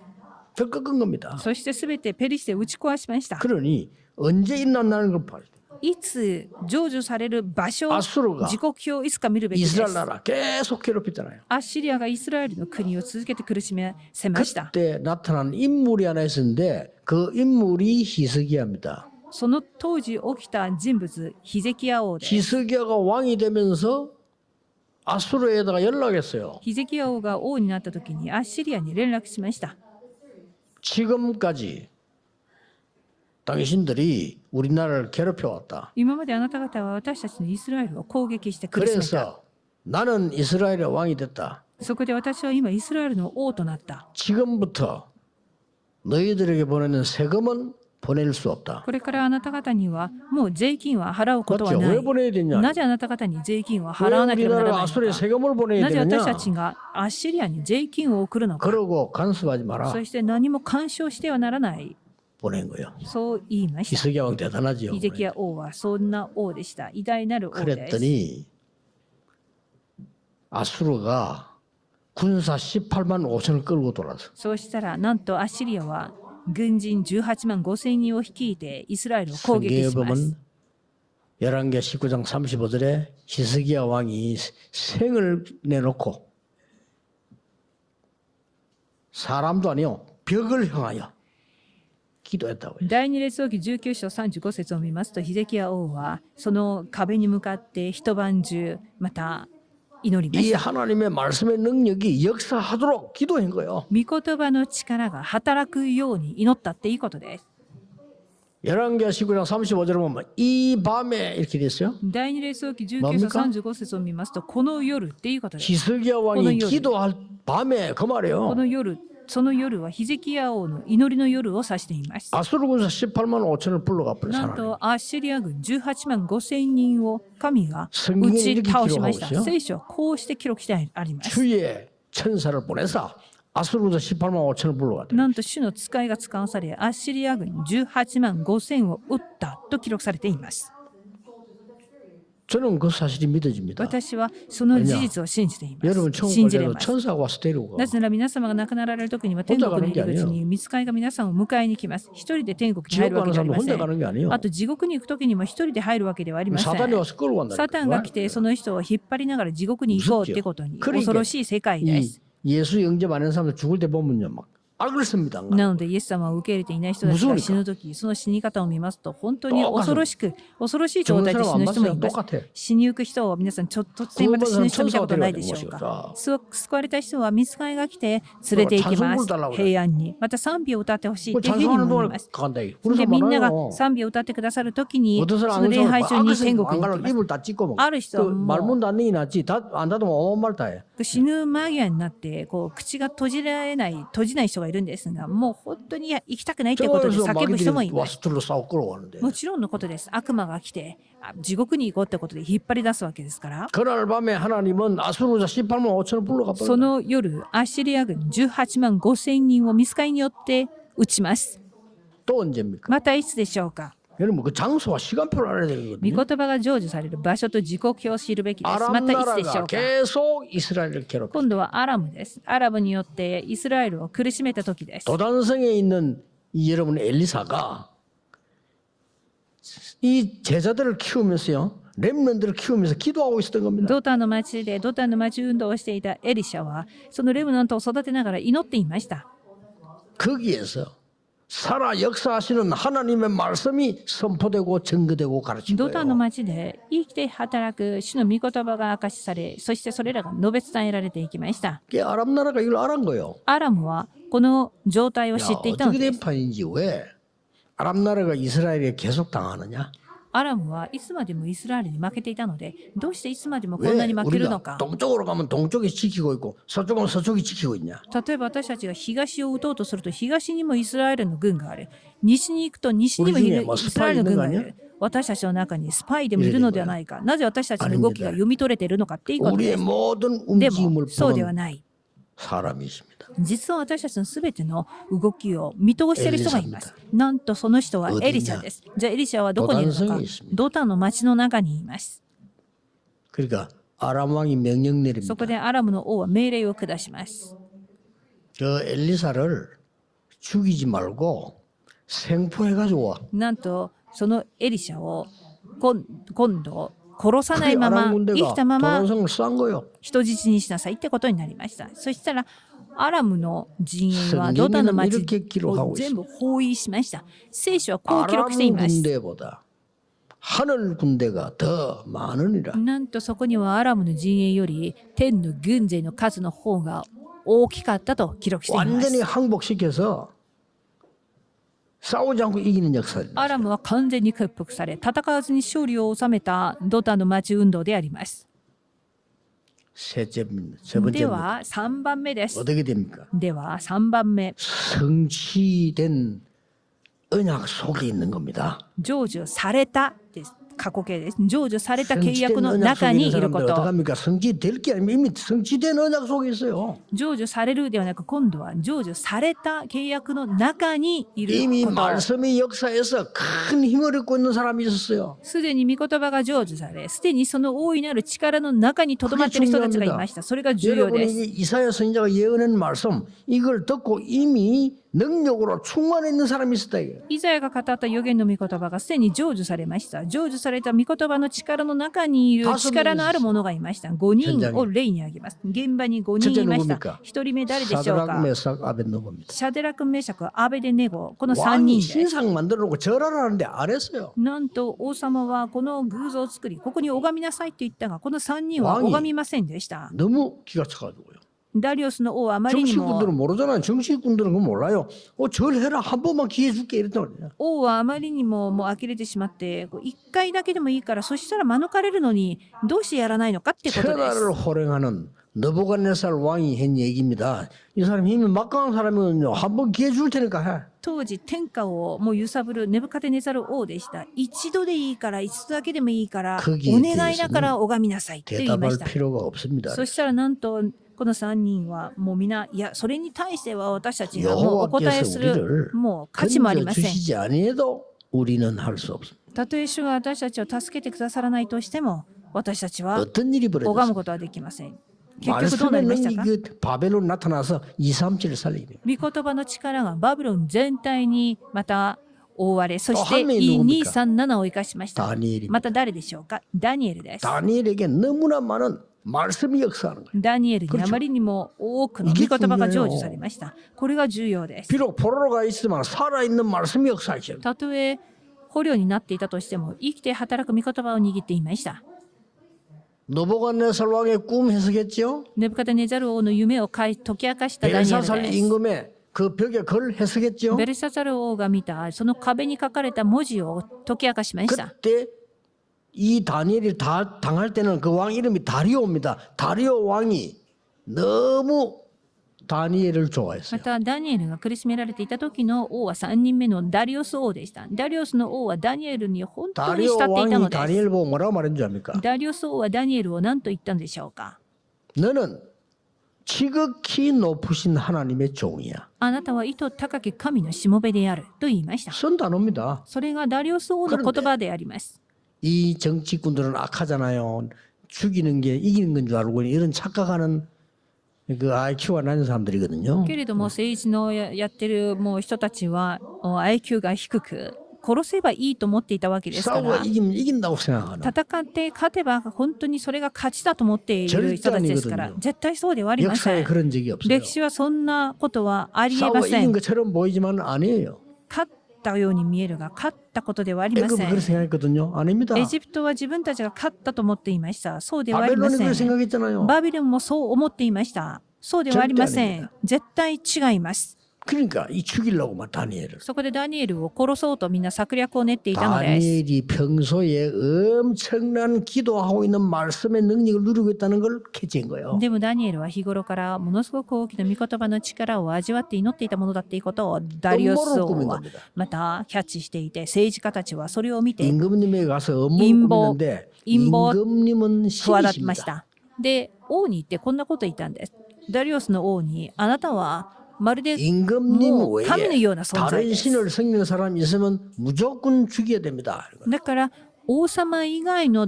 그 꺾은 겁니다. そしてすべてペリシテを打ち壊しました。 그러니 언제 일어난다는 걸 봐요. いつ成就される場所、 아수르가 時刻表をいつか見るべきです。 이스라엘 나라 계속 괴롭혔잖아요. アッシリアがイスラエルの国を続けて苦しめました。 그때 나타난 인물이 하나 있었는데 그 인물이 히스기야입니다. その当時起きた人物、ヒゼキヤ王です。 히스기야가 왕이 되면서 아수르에다가 연락했어요. ヒゼキヤ王が王になった時にアッシリアに連絡しました。 지금까지 당신들이 우리나라를 괴롭혀 왔다. 今まであなた方は私たちのイスラエルを攻撃して苦しめた。 그래서 나는 이스라엘의 왕이 됐다. そこで私は今イスラエルの王となった。 지금부터 너희들에게 보내는 세금은 보낼 수 없다. これからあなた方にはもう税金は払うことは 맞죠? な 왜 い。 보내야 되냐? なぜあなた方に税金は 왜 払わなければなら 우리나라 ないの 아수르에 か。 세금을 보내야 なぜ 되느냐? 私たちがアッシリアに税金を送るのか。 그러고 간섭하지 마라. そして何も干渉してはならない。 보낸 거예요. そう言いました。 히스기야 왕 대단하지요. ヒゼキヤ王はそんな王でした。偉大なる王です。 그랬더니 아수르가 군사 18만 5천을 끌고 돌아서 そうしたらなんとアッシリアは軍人18万5千人を率いてイスラエルを攻撃 성경에 します。 보면 열왕기 19장 35절에 히스기야 왕이 생을 내놓고 사람도 아니요 벽을 향하여 기도했다고 해요. 第二列王記19章35節を見ますとヒゼキヤ王はその壁に向かって一晩中また祈りま 이 した。 하나님의 말씀의 능력이 역사하도록 기도한 거예요. 御言葉の力が働くように祈ったっていいことです。 열왕기 19장 35절에 보면 이 밤에 이렇게 됐어요. 第二列王記19章35節を見ますとこの夜っていうことです。 히스기야 왕이 오늘 기도할 밤에 그 こ 말이에요. の夜その夜はヒゼキヤ王の祈りの夜を指しています。 아수르 군사 18만 5천을 불러가 버려 なん 하나님. とアッシリア軍18万5千人を神が 성경에 打ち 이렇게 倒しました。 기록하고 있어요. 聖書はこうして記録してあります。 주의 천사를 보내서 아수르 군사 18만 5천을 불러가. なんと主の使いが使わされ、アッシリア軍18万5千を撃ったと記録されています。 저는 그 사실이 믿어집니다. 私はその事実を信じていま 여러분 す。信じれ 천국에도 ます。 천사가 와서 데리고 な 가. ぜなら皆様が亡くなられる時には天国の入り口に見つかりが皆さんを迎えに来ます。一人で天国に入 지옥 るわけ 가는 ではあり 사람도 ませ 혼자 ん。 가는 게 아니에요. あと地獄に行く時にも一人で入るわけではありません。 사단이 와서 끌고 간다. サタンが来てその人を引っ張りながら地獄に行こうってことに恐ろしい世界です。 예수 영접 안 하는 사람들 죽을 때 보면요 막 악을 씁니다. なのでイエス様を受け入れていない人たちが死ぬ時、その死に方を見ますと本当に恐ろしい状態で死ぬ人もいます。死にゆく人を皆さん突然また死ぬ人見たことないでしょうか。救われた人は御使いが来て連れて行きます。平安に。また賛美を歌ってほしいというふうに思います。でみんなが賛美を歌ってくださる時にその礼拝中に天国に行きます。ある人はもう死ぬ間際になってこう口が閉じない人がいるんですが、もう本当に行きたくないということで叫ぶ人もいます。もちろんのことです。悪魔が来て地獄に行こうってことで引っ張り出すわけですから。その夜アッシリア軍18万5千人を御使いによって撃ちます。またいつでしょうか。 여러분 그 장소와 시간표를 알아야 御 되거든요. 言葉が成就される場所と時刻表を知るべきです。またいつでしょ 아람 うか。 계속 이스라엘을 괴롭혀. 今度はアラムです。アラムによってイスラエルを苦しめた時です。 도단성에 있는 이 여러분 엘리사가 이 제자들을 키우면서요. 렘넌트를 키우면서 기도하고 있었던 겁니다. ドタンの町でドタンの町運動をしていたエリシャはそのレムナントを育てながら祈っていました。 거기에서 살아 역사하시는 하나님의 말씀이 선포되고 증거되고 가르친 ドタンの 거예요. 町で生きて働く主の御言葉が明かしされ、そしてそれらが述べ伝えられていきました。 아람 나라가 이걸 알은 거예요. アラムはこの状態を 야, 知っていたの 어떻게 で 된 す。 판인지 왜 아람 나라가 이스라엘에 계속 당하느냐? アラムはいつまでもイスラエルに負けていたので、どうしていつまでもこん 왜 なに負けるの 우리가 か。 동쪽으로 가면 동쪽이 지키고 있고 서쪽 가면 서쪽이 지키고 있냐? 例えば私たちが東を撃とうとすると東にもイスラエルの軍がある。西に行くと西にもイスラエルの軍がいる。私たちの中にスパイでもいるのではないか。なぜ私たちの動きが読み取れているのかっていうことで 우리의 す。 모든 でも 움직임을 そうでは 보는 ない。 사람이십니다. 実は私たちのすべての動きを見通している人がいます。なんとその人はエリシャです。じゃあエリシャはどこにいるのか。ドタンの町の中にいます。 그러니까 아람 왕이 명령 そこ 내립니다. でアラムの王は命令を下します。 저 엘리사를 죽이지 말고 생포해가지고 와. なんとそのエリシャを今度殺さない 그게 まま 아람 生き 군대가 たまま 도단성을 싼 거예요. 人質にしなさいってことになりました。そしたらアラムの陣営はドタンの町を全部包囲しました。聖書はこう記録してい 아람 ます。 군대보다 하늘 군대가 더 많으니라. なんとそこにはアラムの陣営より天の軍勢の数の方が大きかったと記録しています。 완전히 항복시켜서 싸우지 않고 이기는 역사입니다. アラムは完全に屈服され、戦わずに勝利を収めたドタンの町運動であります。 셋째입니다. 세 で 번째입니다. は3番目です。 어떻게 됩니까? では3番目、 성취된 언약 속에 있는 겁니다. 成就されたです。過去形です。成就された契 성취된 約の 언약 中 속에 に 있는 いるこ 사람들 と。 어떡합니까? 성취될 게 아니면 이미 성취된 언약 속에 있어요. 成就されるではなく、今度は成就された契約の中にいる 이미 こと。 말씀이 역사에서 큰 힘을 얻고 있는 사람이 있었어요. すでに御言葉が成就され、すでにその大いなる力の中にとどまっている人たちがいました。それが重要です。 여러분이 이사야 선지자가 예언한 말씀 이걸 듣고 이미 능력으로 충만해 있는 사람이 있었다 이거예요. イザヤが語った預言の御言葉がすでに成就されました。成就された御言葉の力の中にいる力のある者がいました。5人を例に挙げます。現場に5人いました。1人目誰でしょう 사드락 か。 메삭 아벤노고입니다. シャデラク、メシャク、アベデネゴ、この3 왕이 人です。 신상 만들어 놓고 절하라는데 안 했어요. なんと王様はこの偶像を作り、ここに拝みなさいと言ったが、この3人は拝みませんでした。 너무 기가 차가지고요. ダリオスの王はあまりにも 정치꾼들은 모르잖아요. 정치꾼들은 그거 몰라요. 절해라 한 번만 기회 줄게 이랬단 말이야. 王はあまりにももう呆れてしまって1回だけでもいいからそしたら免れるのにどうしてやらないのかってことです。 천하를 호령하는 느부갓네살 왕이 한 얘기입니다. 이 사람 힘이 막강한 사람이거든요. 한번 기회 줄 테니까 해. 当時天下をもう揺さぶるネブカデネザル王でした。一度でいいから、一度だけでもいいから、お願いだから拝みなさいと言いました。 필요가 없습니다. そしたらなんとこの3人はもう皆、いやそれに対しては私たちがもうお答えするもう価値もありません。 주시지 아니해도 우리는 할 수 없습니다. たとえ主が私たちを助けてくださらないとしても、私たちは 어떤 일이 拝む 벌어졌어요? ことはできません。結局どうな 말씀의 りましたか？ 능력이 바벨론 나타나서 2, 3, 7을 살리게 됩니다. 御言葉の力がバビロン全体にまた覆われ、そして한 명이 누굽니까? 237を生かしました。 다니엘입니다. また誰でしょうか？ダニエルです。 다니엘에게 너무나 많은 말씀이 역사하는 거예요. ダニエルにあまりにも多くの御言葉が成就されました。これが重要です。 비록 포로가 있지만 살아있는 말씀이 역사하시는 たとえ捕虜になっていたとしても生きて働く御言葉を握っていました。 느부갓네살 왕의 꿈 해석했죠? ネブカデネザル王の夢を解き明かしたダニエル 벨사살 です。 임금의 그 벽에 글 해석했죠? ベルサザル王が見たその壁に書かれた文字を解き明かしました。 그때 이 다니엘이 다 당할 때는 그 왕 이름이 다리오입니다. 다리오 왕이 너무 다니엘을 ま 좋아했어요. たダニエルが苦しめられていた時の王は3人目のダリオス王でした。ダリオスの王はダニエルに本当に 다리오 慕っていたの 왕이 です 다니엘 보고 뭐라고 말했는 줄 압니까? ダリオス王はダニエルを何と言ったんでしょうか？ 너는 지극히 높으신 하나님의 종이야. あなたは意図高き神のしもべであると言いました。 쓴 단어입니다. それがダリオス王の言葉であります。 이 정치꾼들은 악하잖아요. 죽이는 게 이기는 건 줄 알고 이런 착각하는 그 IQ가 낮은 사람들이거든요. けれども政治のやってるもう人たちはIQ が低く殺せばいいと思っていたわけですか 싸우고 ら 이기면 이긴다고 생각하는 戦って勝てば本当にそれが勝ちだと思っている人たちですから絶対そうではありませ 역사에 ん。 그런 적이 없어요. 歴史はそんなことはありえま 싸워 せ 이긴 ん。 것처럼 보이지만 아니에요. 勝ったように見えるが勝ったことではありま 애굽은 せ 그렇게 ん。 생각했거든요. 아닙니다. エジプトは自分たちが勝ったと思っていました。そうではありま 바벨론이 せ 그렇게 ん。 생각했잖아요. バビロンもそう思っていました。そうではありません。絶対違います。 그러니까 이 죽이려고 막 다니엘을. そこでダニエルを殺そうとみんな策略を練っていたのです。 다니엘이 평소에 엄청난 기도하고 있는 말씀의 능력을 누리고 있다는 걸 캐치한 거예요. でもダニエルは日頃からものすごく大きな御言葉の力を味わって祈っていたものだっていうことをダリオス王はまたキャッチしていて、政治家たちはそれを見て 임금님에게 가서 업무를 꾸미는데 임금님은 企てまし 신이십니다. た。で、王に言ってこんなこと言ったんです。ダリオスの王に、あなたはまるで 임금님 もう神の 외에 ような存在 다른 です 신을 섬기는 사람이 있으면 무조건 죽여야 됩니다. だから王様以外の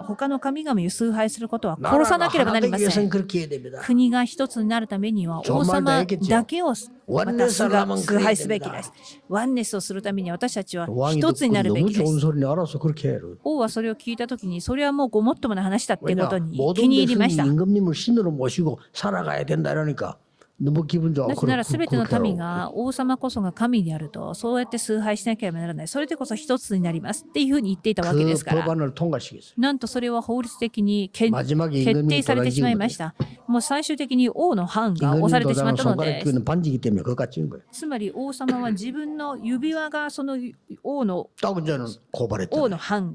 他の神々を崇拝することは殺 나라가 さなければな 하나 りま 되기 せ 위해서는 ん。 그렇게 해야 됩니다. 国が一つになるためには王様だけをまた崇拝すべきです。ワンネスをするために私たちは 왕이 一つになるべ 너무 きで 좋은 す。 소리니 알아서 그렇게 해요. 王はそれを聞いたときに、それはもうごもっともな話だっていうこ 왜냐 とに 모든 気に入りました。 백성이 임금님을 신으로 모시고 살아가야 된다 이러니까 너무 기분 좋아. なぜなら全ての民が王様こそが神であると、そうやって崇拝しなければならない。それでこそ一つになりますっていうふうに言っていたわけで 그 すから。 법안을 통과시켰어요. なんとそれは法律的に 마지막에 決 임금님 定されてしまい 도장 ま 찍은 し 거예요. た。もう最終的に王の藩が押され 임금님 てしまっ 도장은 たの 손가락에 で、 끼는 반지이기 때문에 그것까지 찍은 거예요. つまり王様は自分の指輪がその王の 딱 저는 王 고발했잖아요. の藩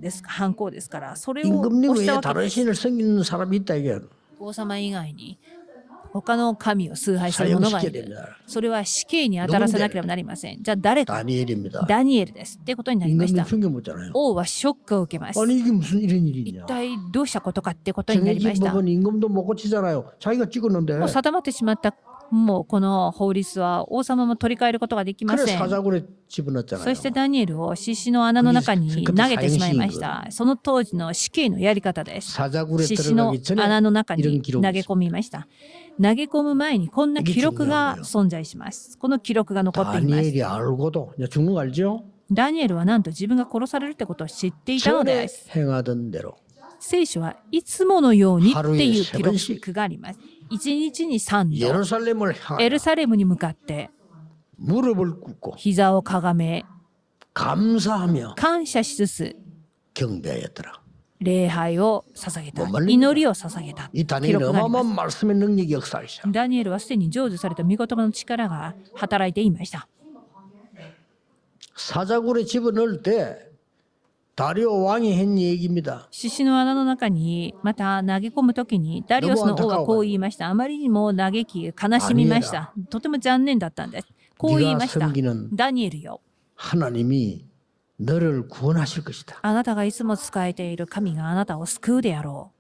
行ですから、それを 임금님 押した 외에 わけ 다른 です。 신을 섬기는 사람이 있다 이게 王様以外に他の神を崇拝する者がい 사형시켜야 る。 됩니다. それは死刑に当たらせなければなりません。じゃあ誰か？ 다니엘입니다. ダニエルですってことになりまし 임금님 た。 충격 먹잖아요. 王はショックを受けます。 아니 이게 무슨 이런 一 일이냐. 体どうしたことかってことになりま 정해진 した。 법은 임금도 못 고치잖아요. 자기가 찍었는데. もう定まってしまったもうこの法律は王様も取り替えることができま 그래 せん。 사자굴에 집어넣었잖아요. そしてダニエルを獅子の穴の中に投げてしまいました。その当時の死刑のやり方です。 사자굴에 獅子の 들어가기 전에 穴の中に 이런 投 기록이 げ 있어요. 込みました。投げ込む前にこんな記録が存在します。この記録が残っています。 다니엘이 알고도 이제 죽는 거 알죠? ダニエルはなんと自分が殺されるってことを知っていたの 전에 です。 행하던 대로 聖書はいつものようにっていう記録があります。一日に3度、 예루살렘을 エ 향하여 ルサレムに向かって 무릎을 꿇고 膝をかがめ、 감사하며 感謝しつつ 경배하였더라. 礼拝を捧げた。 뭐 말입니까? 祈りを捧げた。 이 記 다니엘은 録があります。 어마어마한 말씀의 능력이 역사하시죠. ダニエルはすでに成就された御言葉の力が働いていました。 사자굴에 집어넣을 때 다리오 왕이 한 얘기입니다. 獅子の穴の中にまた投げ込むときにダリオスの王はこう言いました。あまりにも嘆き悲しみました。とても残念だったんです。こう言いました。ダニエルよ。 하나님이 너를 구원하실 것이다. あなたがいつも仕えている神があなたを救うであろ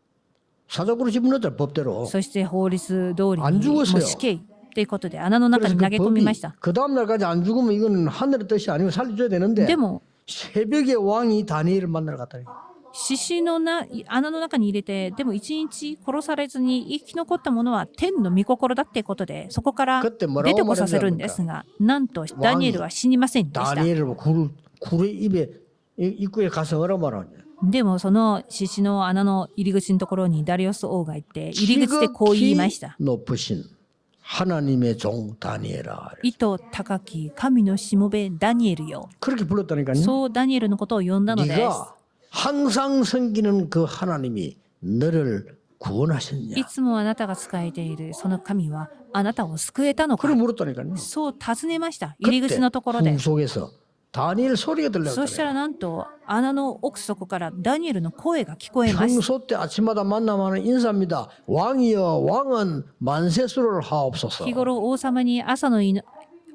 사적으로 집어넣었다 법대로. う。そして法律通りに 안 もう 죽었어요. 死刑ということで穴の中 그래서 に 그 投げ込み 법이 ました。 그 다음 날까지 안 죽으면 이거는 하늘의 뜻이 아니고 살려줘야 되는데 でも 새벽에 왕이 다니엘을 만나러 갔다니. 獅子の穴の中に入れて、でも一日殺されずに生き残った者は天の御心だってことで、そこから出てこさせるんですが、なんとダニエルは死にませんでした。 다니엘을 굴의 입에 입구에 가서 어라 말하냐. でもその獅子の穴の入り口のところにダリオス王が行って入り口でこう言いました。 높으신 하나님의 종 다니엘아. 意図高き神のしもべダニエルよ。 그렇게 불렀다니까요. そうダニエルのことを呼んだのです。 네가 항상 섬기는 그 하나님이 너를 구원하셨냐. いつもあなたが仕えているその神はあなたを救えたのか。 그래 물었다니까요. そう尋ねました。入り口のところで。 궁 속에서 다니엘 소리가 そした 들려왔다. らなんと穴の奥底からダニエルの声が聞こえます。 평소 때 아침마다 만나면 인사입니다. 왕이여 왕은 만세수를 하옵소서. 日頃王様に朝の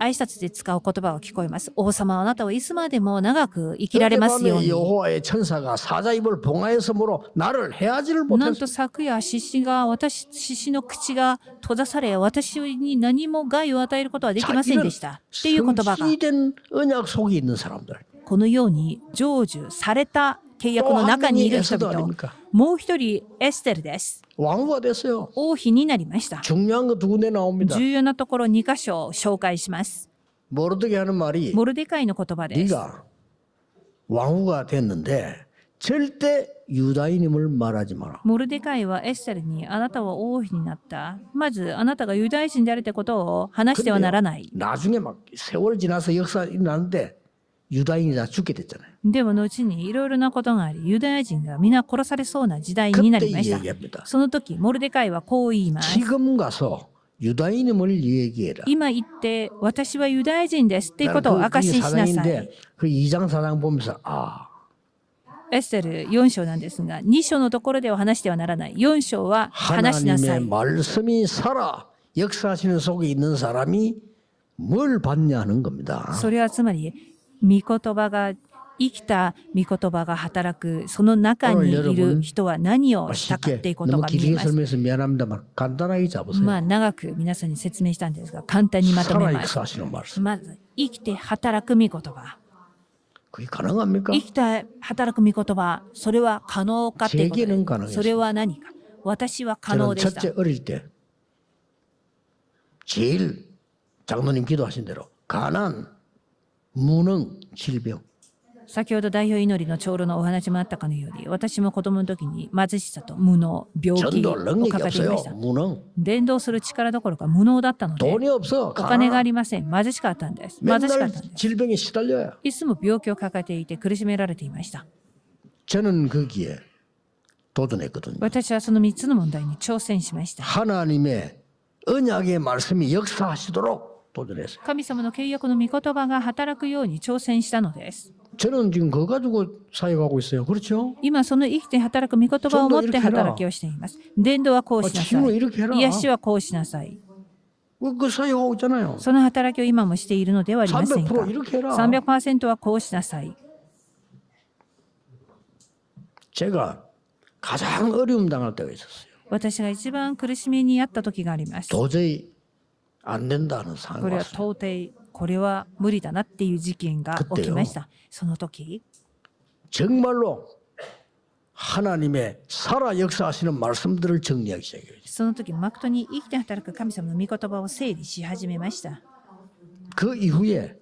挨拶で使う言葉が聞こえます。王様あなたはいつまでも長く生きられますよう 어젯밤에 に。 여호와의 천사가 사자 입을 봉하여서 물어 나를 해하지를 なん 못했어. と昨夜獅子の口が閉ざされ私に何も害を与えることはできませんでした。っていう言葉が 성취된 언약 속에 있는 사람들. このように成就された契約の中にいる人 또 々。 아닙니까? もう一人エステルです。 왕후가 됐어요. 王妃になりました。 중요한 거 두 군데 나옵니다. 重要なところ2箇所を紹介します。 모르드게 하는 말이 モルデカイの言葉です。 네가 왕후가 됐는데 절대 유다인임을 말하지 마라. モルデカイはエステルにあなたは王妃になった。まずあなたがユダヤ人であるってことを話してはならない。 나중에 막 세월 지나서 역사 일어나는데 유다인이 다 죽게 됐잖아요. でも後にいろいろなことがあり、ユダヤ人が皆殺されそうな時代にな 그때 りました。 얘기합니다. その時、モルデカイはこう言います。 지금 가서 유다인임을 얘기해라. 今言って、私はユダヤ人ですっていうことを 나는 証ししなさい。 사장인데 그 2장 4장 보면서 아 エステル4章なんですが、2章のところでは話してはならない。4章は話しなさ 하나님의 い。 말씀이 살아 역사하시는 속에 있는 사람이 뭘 받냐 하는 겁니다. それはつまり、御言葉が生きた御言葉が働くその中にいる人は何をしたかっていうこと 너무 が見え 길게 ます。 설명해서 미안합니다만 간단하게 잡으세요. まあ長く皆さんに説明したんですが簡単にまとめ 살아 ます。 역사하시는 말씀. まず生きて働く御言葉。 그게 가능합니까? 生きて働く御言葉。それは可能かっていうこと 제게는 で 가능했어요. それは何か。私は可能 저는 でした。 첫째 어릴 때 제일 장로님 기도하신 대로 가난, 무능, 질병 先ほど代表祈りの長老のお話もあったかのように私も子供の時に貧しさと無能、病気 전도 を 능력이 抱えていました 없어요. 무능. 伝道する力どころか無能だったので 돈이 없어. お金があ 가난. りません。貧しかったんです。貧しか 맨날 ったんです。 질병에 시달려요. いつも病気を抱えていて苦しめられていました。 저는 거기에 도전했거든요. 私はその3つの問題に挑戦しました。 하나님의 언약의 말씀이 역사하시도록 도전했어요. 神様の契約の御言葉が働くように挑戦したのです。 저는 지금 그거 가지고 사역하고 있어요. 그렇죠? 今その生きて働く御言葉を持って働きをしています。伝道はこうしなさ 지금은 い。 이렇게 해라. 癒しはこうしなさい。 그 사역하고 있잖아요. その働きを今もしているのではありませんか。 300% 이렇게 해라. 300% はこうしなさい。 제가 가장 어려움 당할 때가 있었어요. 私が一番苦しみにあった時があります。 도저히 안 된다는 こ 상황이 れは 왔어요. 到底これは無理だなっていう事件が起きました。その時 정말로 하나님의 살아 역사하시는 말씀들을 정리하기 시작해요. その時誠に生きて働く神様の御言葉を整理し始めました。 그 이후에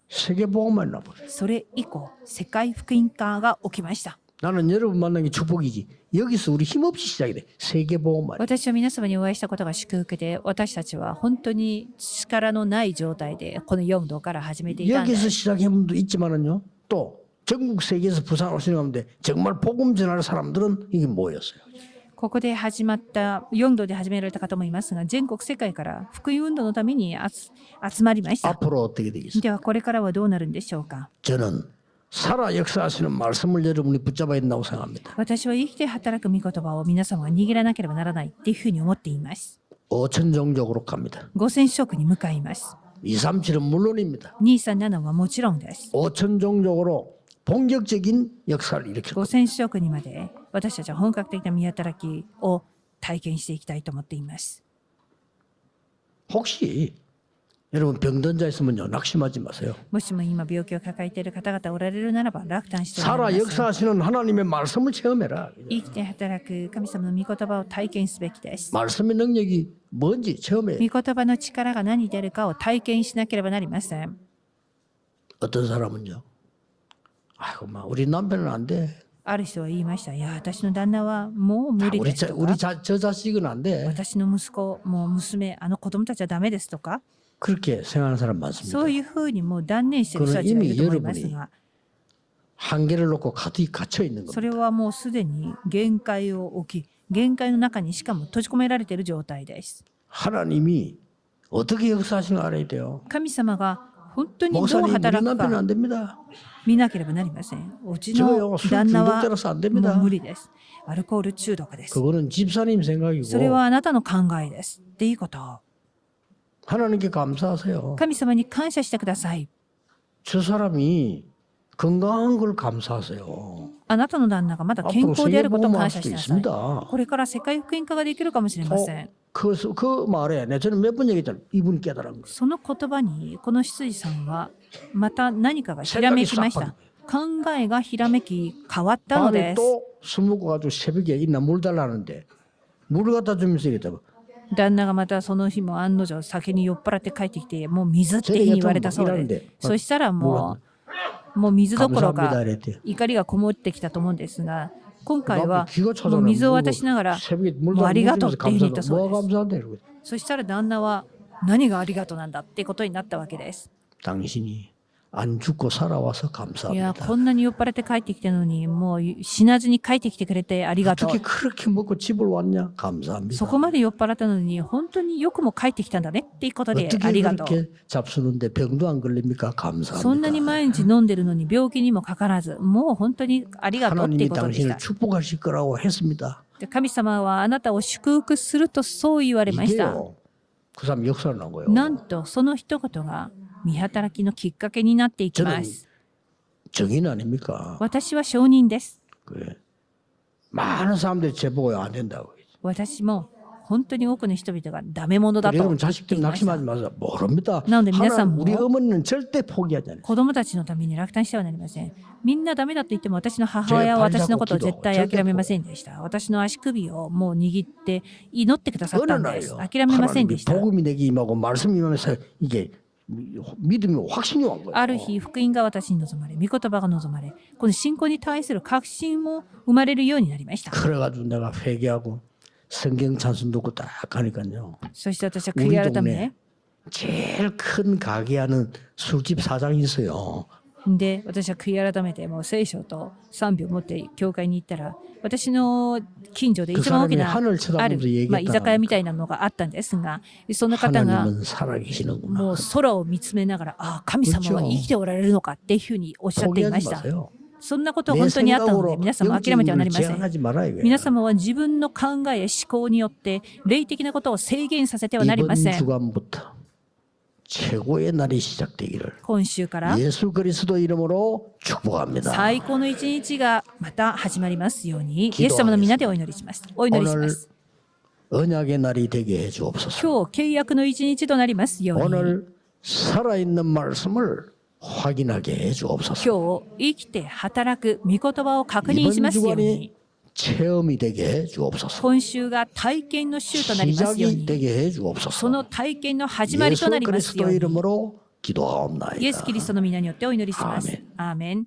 세계복음만 나버려요. それ以降世界福音化が起きました。 나는 여러분 만난 게 축복이지. 여기서 우리 힘없이 시작이 돼. 세계복음만. 私は皆様にお会いしたことが祝福で私たちは本当に力のない状態でこの4道から始めていたんで 여기서 す。 시작한 분도 있지만은요. 또 전국 세계에서 부산 오시는 가운데 정말 복음 전할 사람들은 이게 모였어요. ここで始まった4道で始められた方もいますが全国世界から福音運動のために集まりました。 앞으로 어떻게 되겠어요? ではこれからはどうなるんでしょうか。 저는 살아 역사하시는 말씀을 여러분이 붙잡아야 된다고 생각합니다. 私は生きて働く御言葉を皆様は握らなければならないっていうふうに思っています。 5천 종족으로 갑니다. 5000色に向かいます。 237은 물론입니다. 237はもちろんです。 5천 종족으로 본격적인 역사를 일으킬 겁니다. 5000色にまで私たちは本格的な御働きを体験していきたいと思っています。 혹시 여러분 병든 자 있으면요 낙심하지 마세요. もしも今病気を抱えている方々おられるならば落胆してはな 살아 りません。 역사하시는 하나님의 말씀을 체험해라. 生きて働く神様の御言葉を体験すべきです。 말씀의 능력이 뭔지 체험해. 御言葉の力が何であるかを体験しなければなりません。 어떤 사람은요. 아이고 막 우리 남편은 안 돼. ある人は言いました。いや、私の旦那はもう無理ですとか。 저 자식은 안 돼. 私の息子、もう娘、あの子供たちはダメですとか。 그렇게 생각하는 사람 많습니다. そういうふうにもう断念している人たちがいると思いますが、 한계를 놓고 가득 갇혀 있는 そ 겁니다. れはもうすでに限界を置き、限界の中にしかも閉じ込められている状態です。 하나님이 어떻게 역사하시는 거 알아야 돼요. 神様が本当にどう 목사님 우리 働く 남편은 か 안 됩니다. 見なければなりません。うち 저요 の 술 旦那は 중독자라서 안 も 됩니다. う無理です。アルコール中毒です。 그거는 집사님 생각이고 それはあなたの考えです。っていうことを 하나님께 감사하세요. 神様に感謝してください。 저 사람이 건강한 걸 감사하세요. あなたの旦那がまだ健 앞으로 康であることを 세계복음화할 感謝 수도 しなさい。 있습니다. これから世界福音化ができるかもしれません。 그 말에 저는 몇 번 얘기했잖아요. 이분이 깨달은 거예요. その言葉にこの執事さんはまた何かがひらめきました。考えがひらめき変わったの 밤에 です。 또 술 먹고 가지고 새벽에 있나 물 달라는데 물을 갖다 주면서 얘기했다. 旦那がまたその日も案の定酒に酔っ払って帰ってきてもう水って言われたそうで、そしたらもう水どころか 감사합니다 이랬대요. 怒りがこもってきたと思うんですが、今回は 기가 もう 차잖아. 水を渡しながら 새벽에 물 もうありがとう 달라고 っていうふうに言ったそう 뭐가 です。 감사한데 이러고. そしたら旦那は何がありがとうなんだってことになったわけです。 당신이 안 죽고 살아와서 いや、 감사합니다. こんなに酔っ払って帰ってきたのにもう死なずに帰ってきてくれてありがとう。 어떻게 그렇게 먹고 집을 왔냐? 감사합니다. そこまで酔っ払ったのに本当によくも帰ってきたんだねっていうことであ 어떻게 りがとう。 그렇게 잡수는데 병도 안 걸립니까? そんなに 감사합니다. 毎日飲んでるのに病気にもかからず、もう本当にありがとうっていう 하나님이 ことでした 당신을 。 축복하실 거라고 했습니다. で神様はあなたを祝福するとそう言われました。 이게요. 그 사람 역사를 난 거예요. なんとその一言が見働きのきっかけになっていきます。 정인 아닙니까? 私は証人です。 그래. 많은 사람들이 제보고 안 된다고. 私も本当に多くの人々がダメ者だと 여러분 言って 자식들 いました 낙심하지 마세요. 모릅니다. 나 근데皆さん 하나님, も 우리 어머니는 절대 포기하지 않아요. 子供たちのために落胆してはなりません。みんなダメだと言っても私の母親は私のことを絶対諦めませんでした。私の足首をもう握って祈ってくださったんです。 어느 諦めませんで 하나님이 した。 복음이 내게 임하고 말씀이 임하면서 이게 믿음이 확신이 온 거예요. ある日、福音が私に望まれ、御言葉が望まれ、この信仰に対する確信も生まれるようになりました。 그래가지고 내가 회개하고 성경 찬송 듣고 딱 하니까요. そして私は悔い改め、 제일 큰 가게 하는 술집 사장이 있어요. で、私は悔い改めて、もう聖書と賛美を持って教会に行ったら、私の近所で一番大きなある、居酒屋みたいなのがあったんですが、その方が 하나님은 살아계시는구나. もう空を見つめながら、ああ、神様は生きておられるのかっていうふうにおっしゃっていま 포기하지 した。 마세요. そんなこと本当にあったので、皆様諦めてはなりません。 제한하지 말아요. 皆様は自分の考えや思考によって霊的なことを制限させてはなりませ 이번 ん。 주간부터 최고의 날이 시작되기를 今週から 예수 그리스도 이름으로 축복합니다. 最高の一日がまた始まりますように、イエス様の皆でお祈りします。お祈りしま 오늘 す。 언약의 날이 되게 해주옵소서. 今日契約の一日となりますように、 오늘 살아있는 말씀을 확인하게 해주옵소서. 今日生きて働く御言葉を確認し 이번 ますように、 주간이 체험이 되게 해주옵소서. 今週が体験の週となりますよう 시작이 に、 되게 そ 해주옵소서. の体験の始まり 예수 となりますよ 그리스도 うに、 이름으로 イエス・キリ 기도하옵나이다. ストの皆によってお祈りします。アーメン。